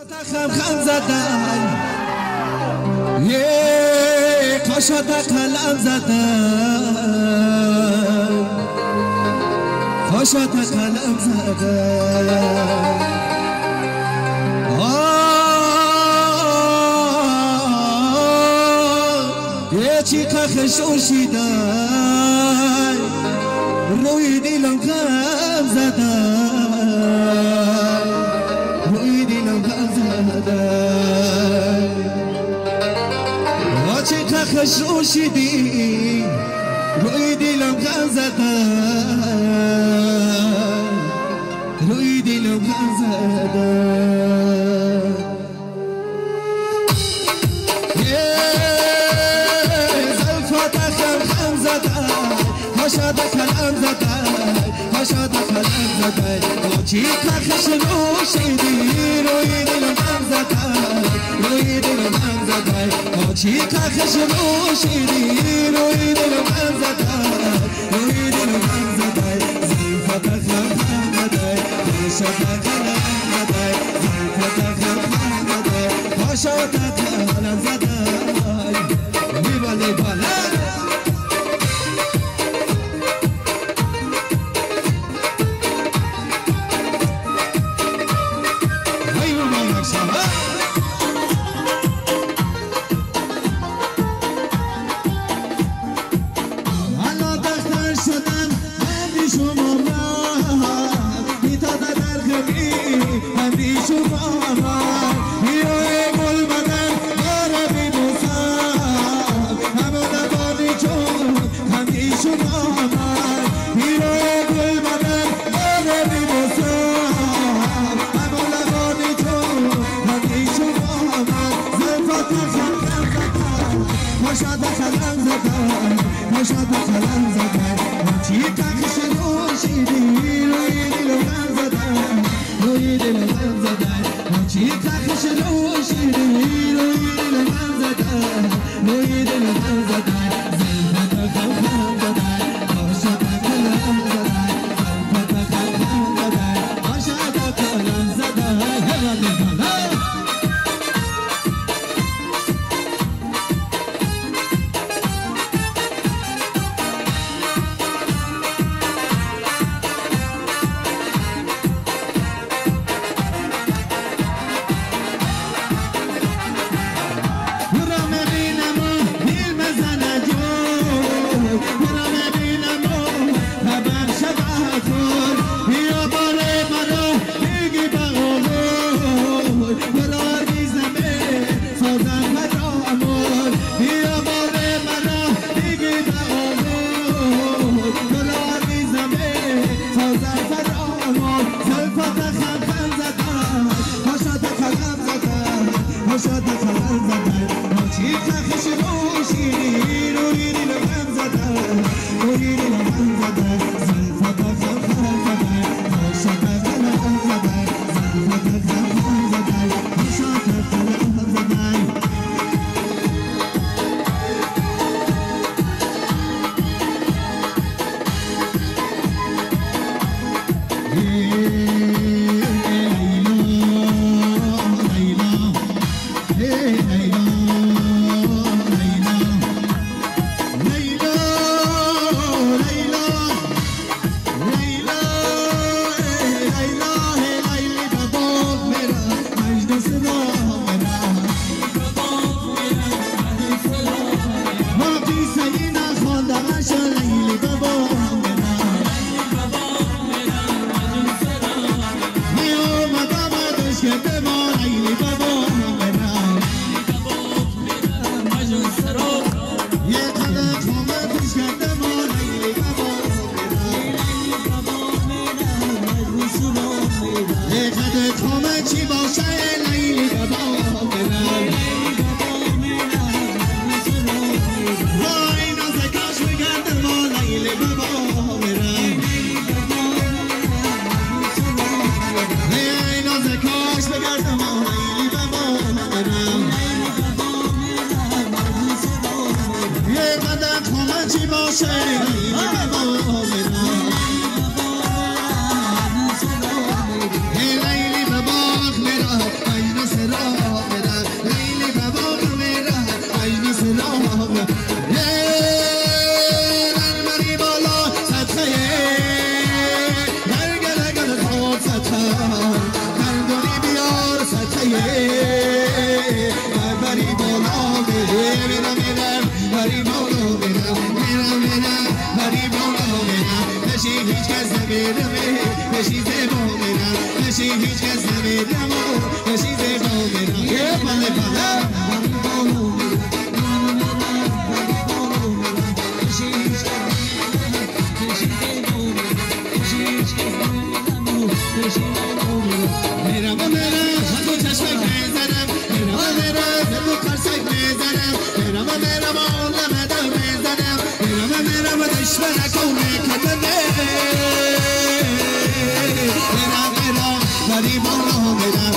خم زدن یه کاشا قلم زدن کاشا قلم زدن یه چی خشوشیدن روی دیلم غم زدن روی دیلم غم زدن چی خشوشیدی روی دیلم غم زدن روی دیلم غم زدن هاشا کلم زدن هاشا کلم زدن چی خشوشیدی روی دیلم غم زدن روی دیلم غم زدن چی خشوشیدی روی دیلم غم زدن روی دیلم غم زدن زلفت غم زدن هاشا کلم زدن زلفت غم زدن هاشا کلم زدن میبالی بالا عین سرا میرم لیلی بابا میرم عین سرا بری بالا صدقه برگل گل خواب صدقه مردونی بیار صدقه بری بالا میرم بری بالا میرم بری بالا میرم بشی هیچ کس نمیرم بشی زیبا میرم بشی هیچ کس نمیرم بشی زیبا میرم یه بله بله بری بالا میرم تو چشمک میزنم میرم تو قرصک میزنم میرم آلم در میزنم میرم دشمنک و میکتنه میرم بری بالا میرم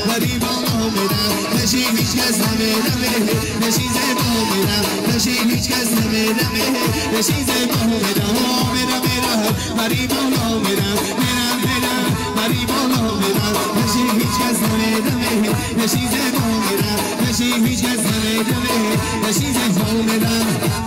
بری بالا میرم بشی هیچ کس نمیرم بشی زیبا میرم بشی هیچ کس نمیرم بشی زیبا میرم بری بالا میرم بری بالا میرم بشی هیچ کس نمیرم بشی زیبا میرم بشی هیچ کس نمیرم بشی زیبا میرم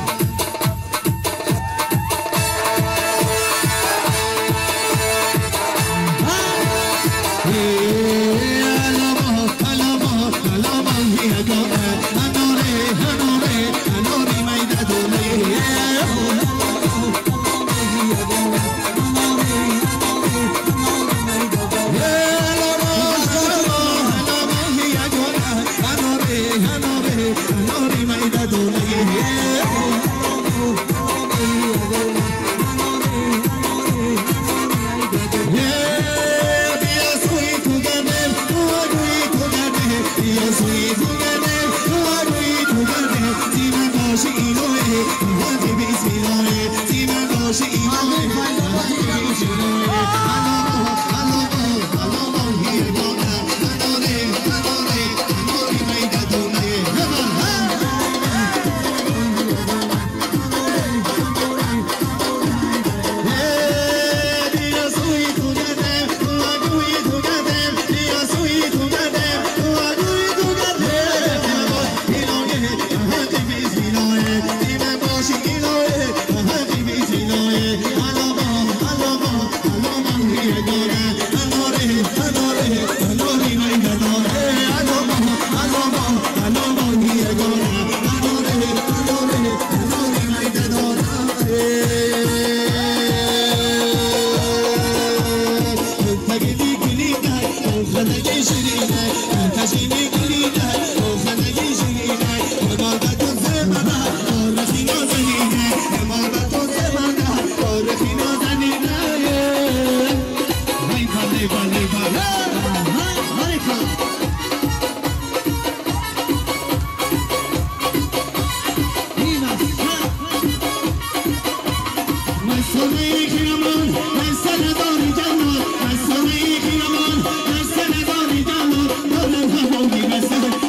Let's go.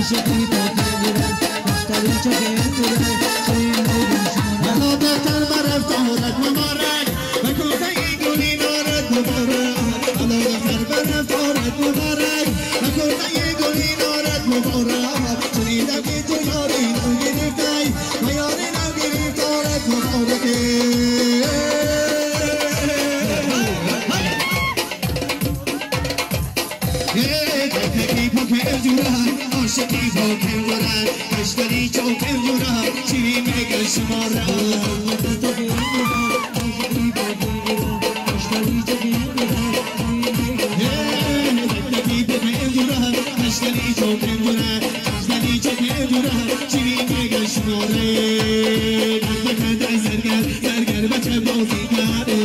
عاشقی با کنگره مشتری چه کنگره شیرین میگن شما حالا بهتر برفتارت مبارک و کوته گلی نارت مبارک حالا بهتر برفتارت مبارک و کوته گلی نارت مبارک شنیدم که تو یاری نو گرفتی و یاری نو گرفتارت مبارکه عاشقی با کنگره مشتری چو کنگره شیرین میگن شما را مشتری چو کنگره مشتری چو کنگره شیرین میگن شما را نکند زرگر زرگر بچه بازیگره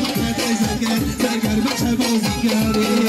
نکند زرگر زرگر بچه بازیگره